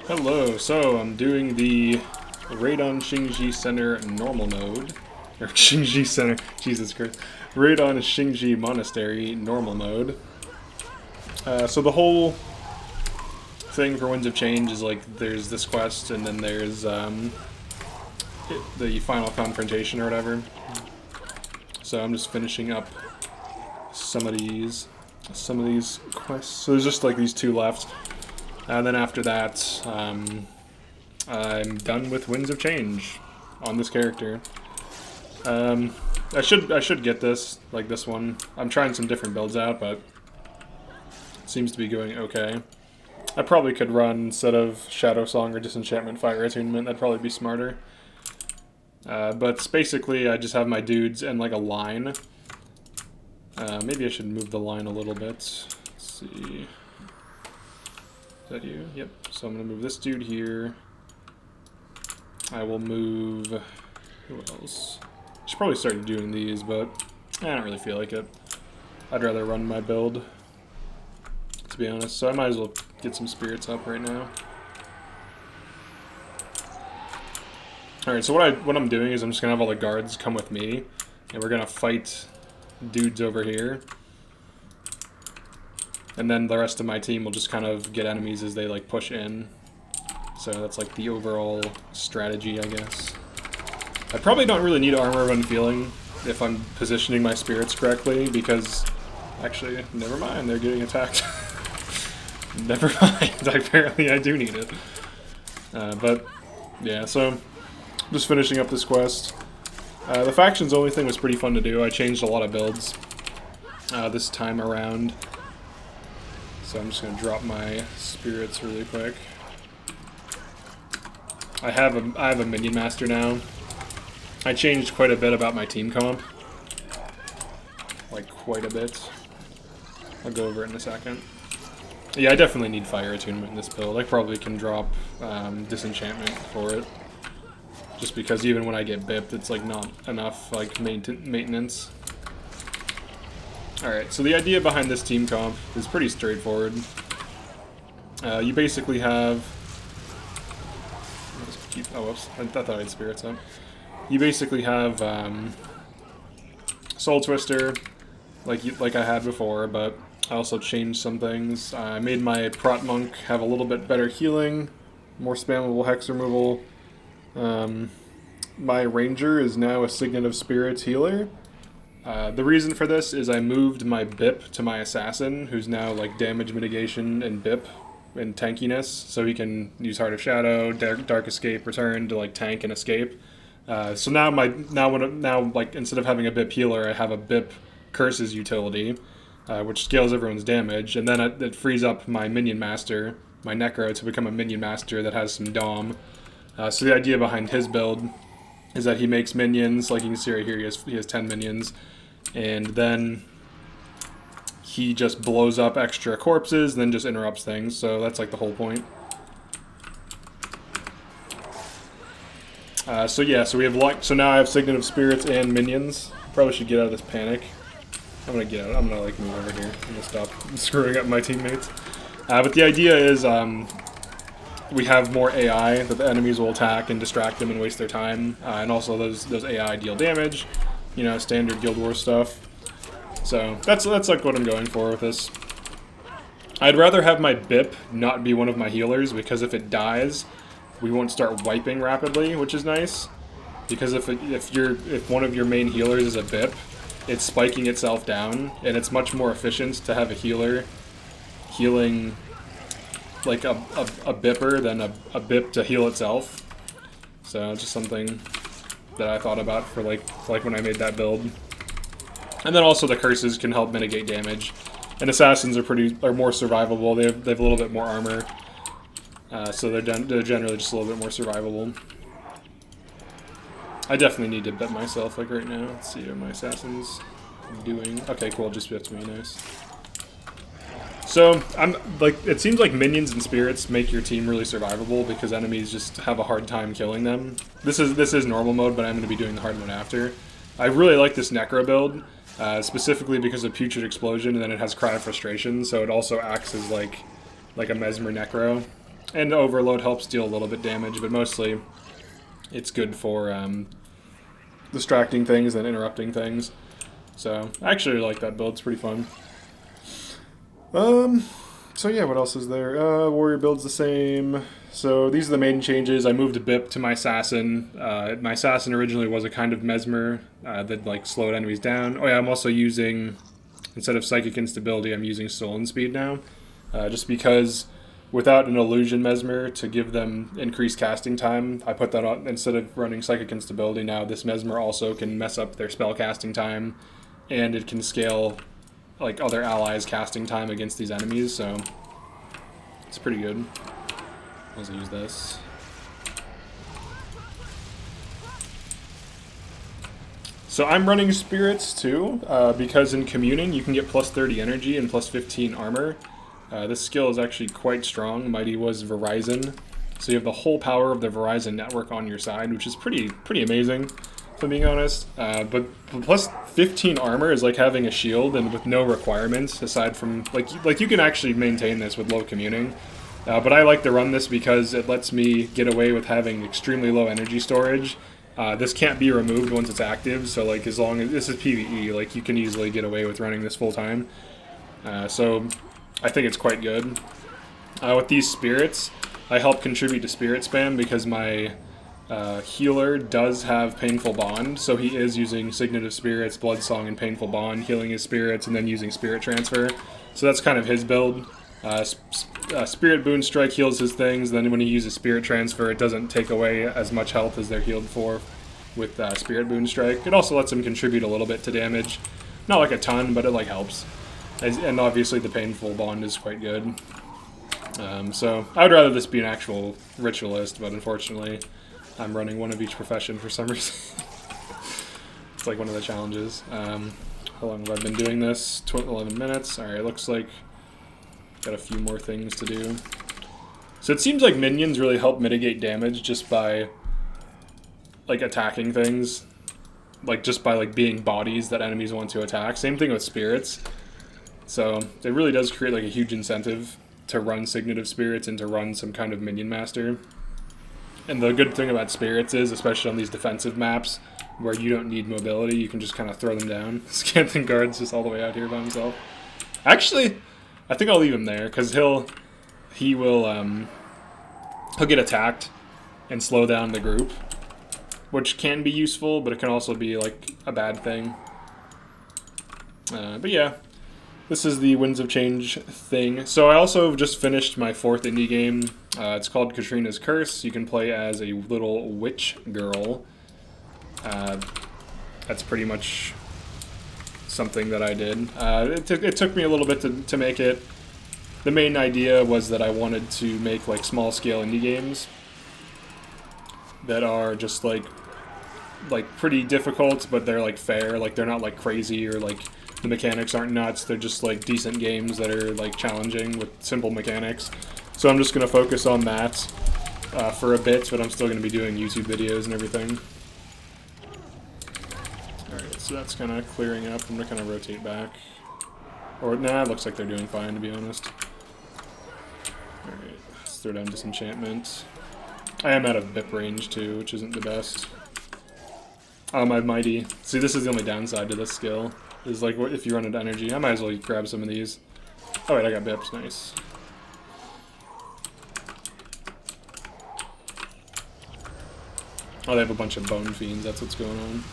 Hello, so I'm doing the Raid on Shing Jea Center normal mode. Or Shing Jea Center, Jesus Christ. Raid on Shing Jea Monastery normal mode. So the whole thing for Winds of Change is like there's this quest and then there's the final confrontation or whatever. So I'm just finishing up some of these quests. So there's just like these two left. And then after that, I'm done with Winds of Change on this character. I should get this, like this one. I'm trying some different builds out, but it seems to be going okay. I probably could run, instead of Shadow Song or Disenchantment, Fire Attunement. That'd probably be smarter. But basically, I just have my dudes in like a line. Maybe I should move the line a little bit. Let's see. Is that you? Yep. So I'm going to move this dude here. I will move... Who else? I should probably start doing these, but I don't really feel like it. I'd rather run my build, to be honest. So I might as well get some spirits up right now. Alright, so what I'm doing is I'm just going to have all the guards come with me, and we're going to fight dudes over here. And then the rest of my team will just kind of get enemies as they like push in. So that's like the overall strategy, I guess. I probably don't really need armor of unfeeling if I'm positioning my spirits correctly, because actually, never mind, they're getting attacked. Never mind, apparently I do need it. But yeah, so just finishing up this quest. The factions only thing was pretty fun to do. I changed a lot of builds this time around. So I'm just going to drop my spirits really quick. I have a minion master now. I changed quite a bit about my team comp. Like quite a bit. I'll go over it in a second. Yeah, I definitely need Fire Attunement in this build. I probably can drop Disenchantment for it. Just because even when I get bipped, it's like not enough like maintenance. Alright, so the idea behind this team comp is pretty straightforward. You basically have... Oh, whoops. I thought I had spirits up. You basically have Soul Twister, like I had before, but I also changed some things. I made my Prot Monk have a little bit better healing, more spammable hex removal. My Ranger is now a Signet of Spirits healer. The reason for this is I moved my BIP to my Assassin, who's now like damage mitigation and BIP and tankiness, so he can use Heart of Shadow, Dark Escape, Return to like tank and escape. So now like instead of having a BIP healer, I have a BIP Curses utility, which scales everyone's damage, and then it frees up my Minion Master, my Necro, to become a Minion Master that has some Dom. So the idea behind his build is that he makes minions, like you can see right here, he has 10 minions, and then he just blows up extra corpses and then just interrupts things, so that's like the whole point. So yeah, so we have so now I have Signet of Spirits and minions. Probably should get out of this panic. I'm gonna get out. I'm gonna like move over here. I'm gonna stop screwing up my teammates. But the idea is we have more AI that the enemies will attack and distract them and waste their time, and also those AI deal damage. You know, standard Guild Wars stuff. So that's like what I'm going for with this. I'd rather have my BIP not be one of my healers, because if it dies, we won't start wiping rapidly, which is nice. Because if one of your main healers is a BIP, it's spiking itself down, and it's much more efficient to have a healer healing like a bipper than a bip to heal itself. So it's just something that I thought about for like when I made that build. And then also the curses can help mitigate damage. And assassins are more survivable. They have a little bit more armor. So they're generally just a little bit more survivable. I definitely need to bet myself like right now. Let's see what my assassin's doing. Okay, cool, just bets me, nice. So I'm like, it seems like minions and spirits make your team really survivable because enemies just have a hard time killing them. This is normal mode, but I'm going to be doing the hard mode after. I really like this Necro build, specifically because of Putrid Explosion, and then it has Cry of Frustration, so it also acts as like a Mesmer Necro. And the overload helps deal a little bit damage, but mostly it's good for distracting things and interrupting things. So I actually like that build. It's pretty fun. So yeah, what else is there? Warrior build's the same. So these are the main changes. I moved a bip to my assassin. My assassin originally was a kind of mesmer that like slowed enemies down. Oh yeah, I'm also using, instead of psychic instability, I'm using stolen speed now. Just because without an illusion mesmer to give them increased casting time, I put that on instead of running psychic instability. Now this mesmer also can mess up their spell casting time, and it can scale like other allies' casting time against these enemies, so it's pretty good. I'll use this. So I'm running spirits too, because in communing you can get plus 30 energy and plus 15 armor. This skill is actually quite strong. Mighty was Verizon, so you have the whole power of the Verizon network on your side, which is pretty amazing, if I'm being honest. But plus 15 armor is like having a shield and with no requirements aside from like you can actually maintain this with low communing. But I like to run this because it lets me get away with having extremely low energy storage. This can't be removed once it's active, so like as long as this is PvE, like you can easily get away with running this full time. So I think it's quite good. With these spirits, I help contribute to spirit spam because my healer does have Painful Bond, so he is using Signet of Spirits, Blood Song, and Painful Bond, healing his spirits, and then using Spirit Transfer. So that's kind of his build. Spirit Boon Strike heals his things, then when he uses Spirit Transfer, it doesn't take away as much health as they're healed for with Spirit Boon Strike. It also lets him contribute a little bit to damage. Not like a ton, but it like helps. And obviously the Painful Bond is quite good. So I would rather this be an actual ritualist, but unfortunately I'm running one of each profession for some reason. It's like one of the challenges. How long have I been doing this? 11 minutes. Alright, looks like got a few more things to do. So it seems like minions really help mitigate damage just by like attacking things. Like just by like being bodies that enemies want to attack. Same thing with spirits. So it really does create like a huge incentive to run Signet of Spirits and to run some kind of minion master. And the good thing about spirits is, especially on these defensive maps where you don't need mobility, you can just kind of throw them down. Scanthan Guard's just all the way out here by himself. Actually, I think I'll leave him there because he'll get attacked and slow down the group, which can be useful, but it can also be like a bad thing. But yeah, this is the Winds of Change thing. So I also just finished my 4th indie game. It's called Katrina's Curse. You can play as a little witch girl. That's pretty much something that I did. It took me a little bit to make it. The main idea was that I wanted to make like small scale indie games that are just like pretty difficult, but they're like fair. Like they're not like crazy or like the mechanics aren't nuts. They're just like decent games that are like challenging with simple mechanics. So I'm just gonna focus on that for a bit, but I'm still gonna be doing YouTube videos and everything. Alright, so that's kind of clearing up. I'm gonna kind of rotate back. Or, nah, it looks like they're doing fine, to be honest. Alright, let's throw down Disenchantment. I am out of BIP range, too, which isn't the best. Oh, my Mighty. See, this is the only downside to this skill. Is, like, if you run into energy. I might as well grab some of these. Oh, wait, I got BIPs. Nice. Oh, they have a bunch of Bone Fiends. That's what's going on.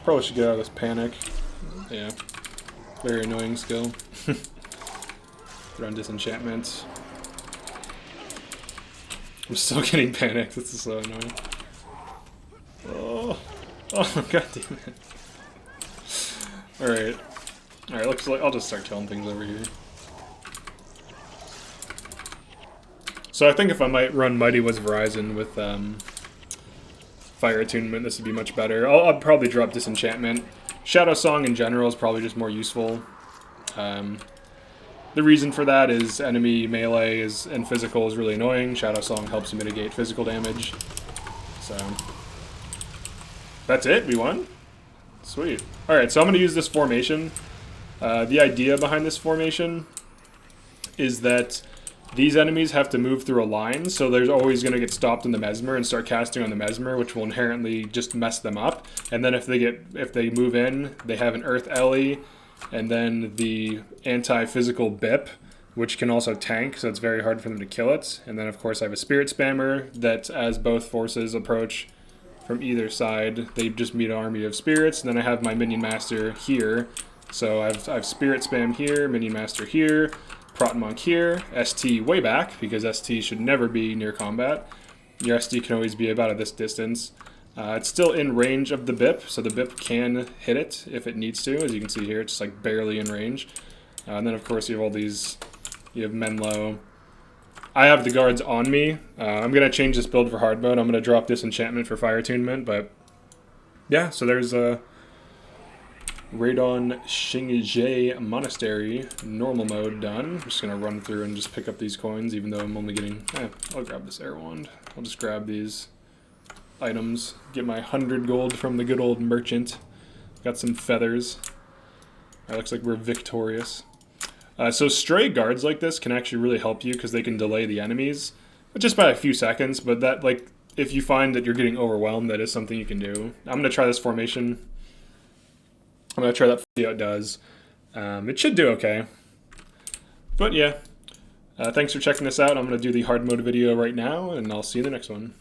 Probably should get out of this panic. Yeah. Very annoying skill. Run Disenchantment. I'm still getting panicked. This is so annoying. Oh, god damn it. Alright. Alright, looks like I'll just start killing things over here. So I think if I might run Mighty Was Verizon with Fire Attunement, this would be much better. I'll probably drop Disenchantment. Shadow Song in general is probably just more useful. The reason for that is enemy melee and physical is really annoying. Shadow Song helps mitigate physical damage. So that's it. We won. Sweet. All right, so I'm going to use this formation The idea behind this formation is that these enemies have to move through a line, so they're always going to get stopped in the Mesmer and start casting on the Mesmer, which will inherently just mess them up. And then if they move in, they have an Earth Ellie, and then the anti-physical Bip, which can also tank, so it's very hard for them to kill it. And then of course I have a Spirit Spammer that, as both forces approach from either side, they just meet an army of spirits. And then I have my Minion Master here, so I've Spirit Spam here, Minion Master here, Prot Monk here, ST way back, because ST should never be near combat. Your ST can always be about at this distance. It's still in range of the Bip, so the Bip can hit it if it needs to. As you can see here, it's just like barely in range. And then of course you have all these, you have Menlo. I have the guards on me. I'm going to change this build for hard mode. I'm going to drop Disenchantment for Fire Attunement, but yeah, so there's a Raid on Shing Jea Monastery normal mode done. I'm just going to run through and just pick up these coins, even though I'm only getting... I'll grab this air wand. I'll just grab these items. Get my 100 gold from the good old merchant. Got some feathers. It looks like we're victorious. So stray guards like this can actually really help you because they can delay the enemies, but just by a few seconds. But that, like, if you find that you're getting overwhelmed, that is something you can do. I'm going to try this formation. I'm going to try that, see how it does. It should do okay. But yeah, thanks for checking this out. I'm going to do the hard mode video right now, and I'll see you in the next one.